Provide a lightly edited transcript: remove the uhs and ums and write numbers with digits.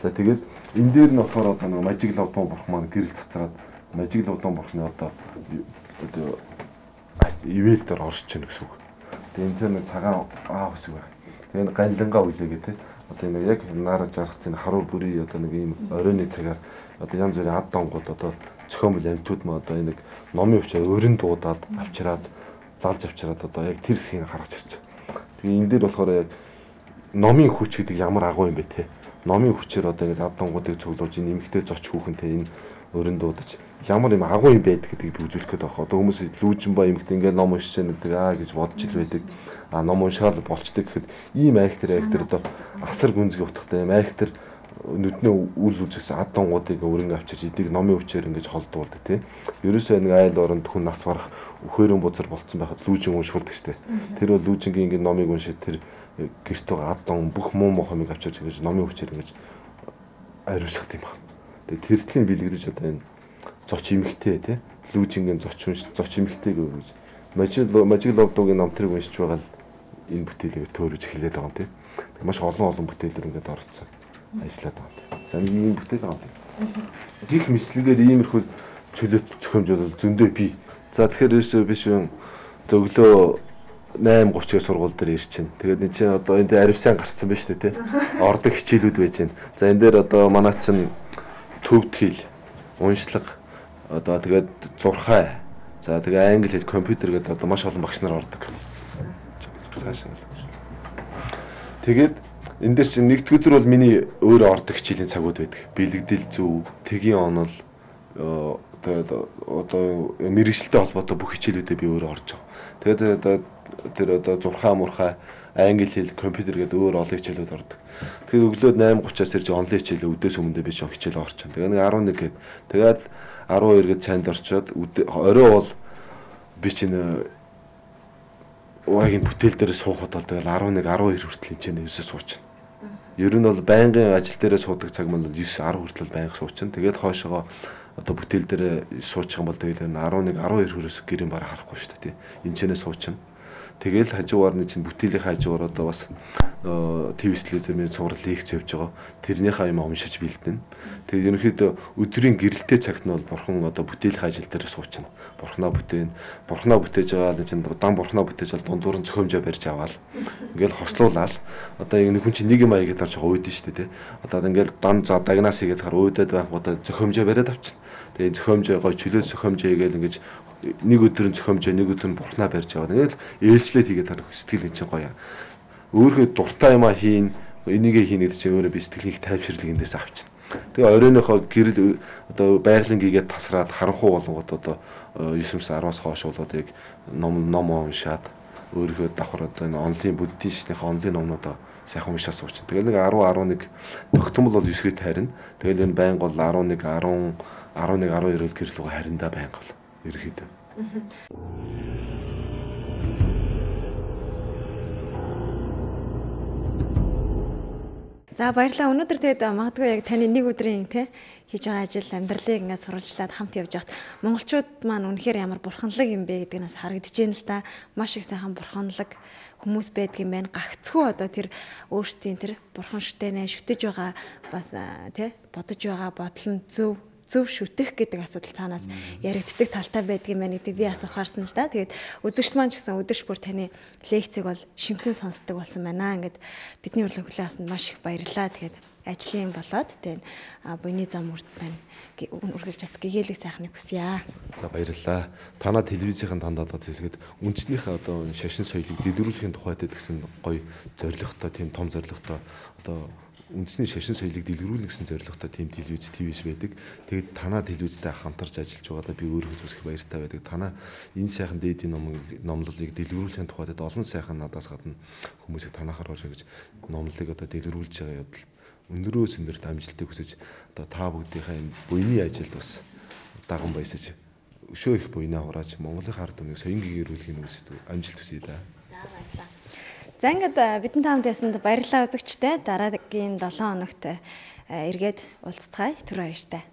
За тэгээд энэ дээр нь болохоор одоо нэг Magic Love Dome бурхан маань гэрэл цацраад Magic Love Dome бурхны одоо ивэлтээр орж ийн гэсэн үг. Тэгээд энэ зэрэг цагаан хэсэг байна. Тэгээд ганлангаа үлээгээ те. Одоо нэг яг наараж жаргацсан харуул бүрий одоо нэг ийм оройны цагаар одоо янз бүрийн ад донгууд одоо зохиомжтой амьтууд маа одоо нэг номын өвчөө өрн дуудаад авчираад залж авчираад одоо яг тэр хэсгийг харгаж ирж байгаа. Тэгээ энэ дээр болохоор яг номын хүч гэдэг ямар агуу юм бэ те. Номын хүчээр одоо ингэ ад донгуудыг цуглуулж энэ эмгтэй зоч хүүхэнтэй энэ өрн дуудаж ямар юм агуу юм байдаг гэдгийг би үзүүлэх гээд байгаа. Одоо хүмүүс лүүжин ба эмгтэй ингэ ном уншиж байгаа гэж бодож ил байдаг. Ном уншаал болчдөг гэхэд ийм айхтар одоо асар гүнзгий утгатай юм айхтар нүдний үл үзээс ад донгуудыг өрнг авчирч идэг номын хүчээр ингэж холдуулдаг тий. Ерөөсөө нэг айл оронд хүн нас барах өхөөрөн бузар болцсон байхад лүүжин уншуулдаг штэ. Тэр бол лүүжингийн ингэ номыг уншиж тэр гэрт байгаа ад дон бүх муу мохомыг авчирч ингэж номын хүчээр ингэж ариусгах юм байна. Тэгээ тэртлийн бэлгэрэж одоо энэ зоч эмхтэй тий. Лүүжингийн зоч эмхтэйг гэж Magic Love Dome-гийн намтрыг уншиж байгаа л энэ бүтээлийг төөрөж эхлээд байгаа юм тий. Маш олон бүтээлэр ингээд орцсон. Ажиллаад байгаа. За нэг ийм бүтээл байгаа. Гих мэтлэгээр иймэрхүү чөлөөт зохиомжууд бол зөндөө бий. За тэгэхээр ерөөсөө биш юм зөвлөө 8:30-ийн сургууль дээр ирж чинь. Тэгээд энэ чинь одоо энэ аривсан гарцсан байна шүү дээ тий. Ордог хичээлүүд байж байна. За энэ дээр одоо манай чинь төвдгөл, уншлага одоо тэгээд зурхай. За тэгээ англи хэл компьютер гэдэг одоо маш олон багш нар ордог. Цаашаа. Тэгээд энэ дээр чинь нэгдүгээр бол миний өөрөө ордог хичээлийн цагууд байдаг. Бэлэгдэл зөв, тэгийн онол тэгээд одоо мэрэгчлэлтэй холбоотой бүх хичээлүүдэд би өөрөө орж байгаа. Тэгээд тэр одоо зурхаа мурхаа англи хэл компьютер гэдэг өөр олон хичээлүүд ордог. Тэгэхээр өглөө 8:30-аас ирж онлайн хичээлээ өдөөс өмнө би чинь хичээл орчихно. Тэгээ нэг 11 гээд тэгээд 12 гээд цайнд орчоод орой бол би чинь уягийн бүтээл дээр суухад бол тэгэл 11 12 хүртэл энэ чинь ерөөсөө суучна. Ер нь бол байнгын ажил дээрээ суудаг цаг мал 9 10 хүртэл байнга суучна. Тэгээд хойшоо одоо бүтээл дээр суучих юм бол тэгэл 11 12 хүрээс гэрийн бараа харахгүй шүү дээ. Энэ чэнээ суучна. Тэгэл хажуугаар нь чинь бүтээлийн хажуугаар одоо бас ТV телевизээр цуврал лекц явьж байгаа. Тэрнийхээ юм уншиж бэлдэнэ. Тэгээд ерөнхийдөө өдрийн гэрэлтэй цагт нь бол бурхан одоо бүтээлийн ажил дээр суучна. Бурхнаа бүтээн. Бурхнаа бүтээж байгаа чинь дан бурхнаа бүтээж бол дундуур нь зохиомжоо барьж аваал. Ингээл хослуулаад одоо нэг хүн чинь нэг юм аягээд харж байгаа ууйд нь шүү дээ. Одоо ингээл дан за дагнаас хийгээд хар ууйдад байхгуудаа зохиомжоо бариад авчихна. Тэгээд зохиомжоо гой чөлөө зохиомжоо хийгээл ингэж нэг өдрийн зохиомжоо нэг өдөр нь бурхнаа барьж аваад ингээл ээлжлээд хийгээд харах сэтгэл чинь гоё. Өөрөө дуртай юм а хийн энийгээ хийнэ гэдэг чинь өөрөө би сэтгэлийг тайвширлыг эндээс авчихна. Тэгээ оройнохоо гэрэл одоо байгалийн гээгээд тасраад харанхуу болонгод одоо 9-10-аас хойш болоод яг ном уншаад өөрийнхөө давхар одоо энэ онлайн буддистийн онлайн номнуудаа сайхан уншаад суучна. Тэгээ нэг 10 11 тогтмол бол 9-гээ тайрна. Тэгээ энэ байнга бол 11 10 11 12 гэрэл рүү хариндаа байнга бол ерөөхдөө. За баярлалаа. Өнөөдөр тэгээд магадгүй яг таны нэг өдрийн хийж байгаа ажил амьдралыг ингээд сурвалжлаад хамт явж байхад монголчууд маань үнэхээр ямар бурханлаг юм бэ гэдгээс харагдаж байна л да. Маш их сайхан бурханлаг хүмүүс байдаг юм байна. Гагцхүү одоо тэр өөрсдийн тэр бурхан шүтэнэ шүтэж байгаа бас бодож байгаа бодол нь зөв шүтэх гэдэг асуудал цаанаас яригддаг талтай байдаг юм байна гэдэг би асуухаарсан л да. Тэгээд үзэгч маань ч гэсэн өдөрч бүр таны лекцийг бол шимтэн сонсдог болсон байна. Ингээд бидний урилга хүлээн авсанд маш их баярлалаа. Тэгээд ажлын болоод тэгээд буйны зам үргэлж бас гэгээлэг сайхныг хүсье. За баярлалаа. Танаа телевизийн тандаад хэлгээд үндснийхээ одоо шашин соёлыг дэлгэрүүлэхийн тухайд гэсэн гоё зорилготой, тийм том зорилготой одоо үндэсний шашин соёлыг дэлгэрүүлнэ гэсэн зорилготой тийм телевиз ТВ-с байдаг. Тэгээд танаа телевизтэй хамтарч ажиллаж байгаадаа би өөрөө зүсэх баяртай байдаг. Танаа энэ сайхан дээдийн номлолыг дэлгэрүүлэхийн тухайд олон сайхан надаас гадна хүмүүсийг танаахаар орж номлолыг одоо дэлгэрүүлж байгаа явдал өндрөөс өндөр амжилтыг хүсэж одоо та бүгдийнхээ энэ буйны ажилд бас даган баясаж өшөө их буйнаа хурааж Монголын ард түмнийг соён гэгэрүүлэхийг хүсэж амжилт хүсье да. За баярлалаа. За ингээд бидний таамд ясанд баярлалаа үзэгчтэй. Дараагийн 7 хоногт эргээд уулзцгаая. Түр баяртай.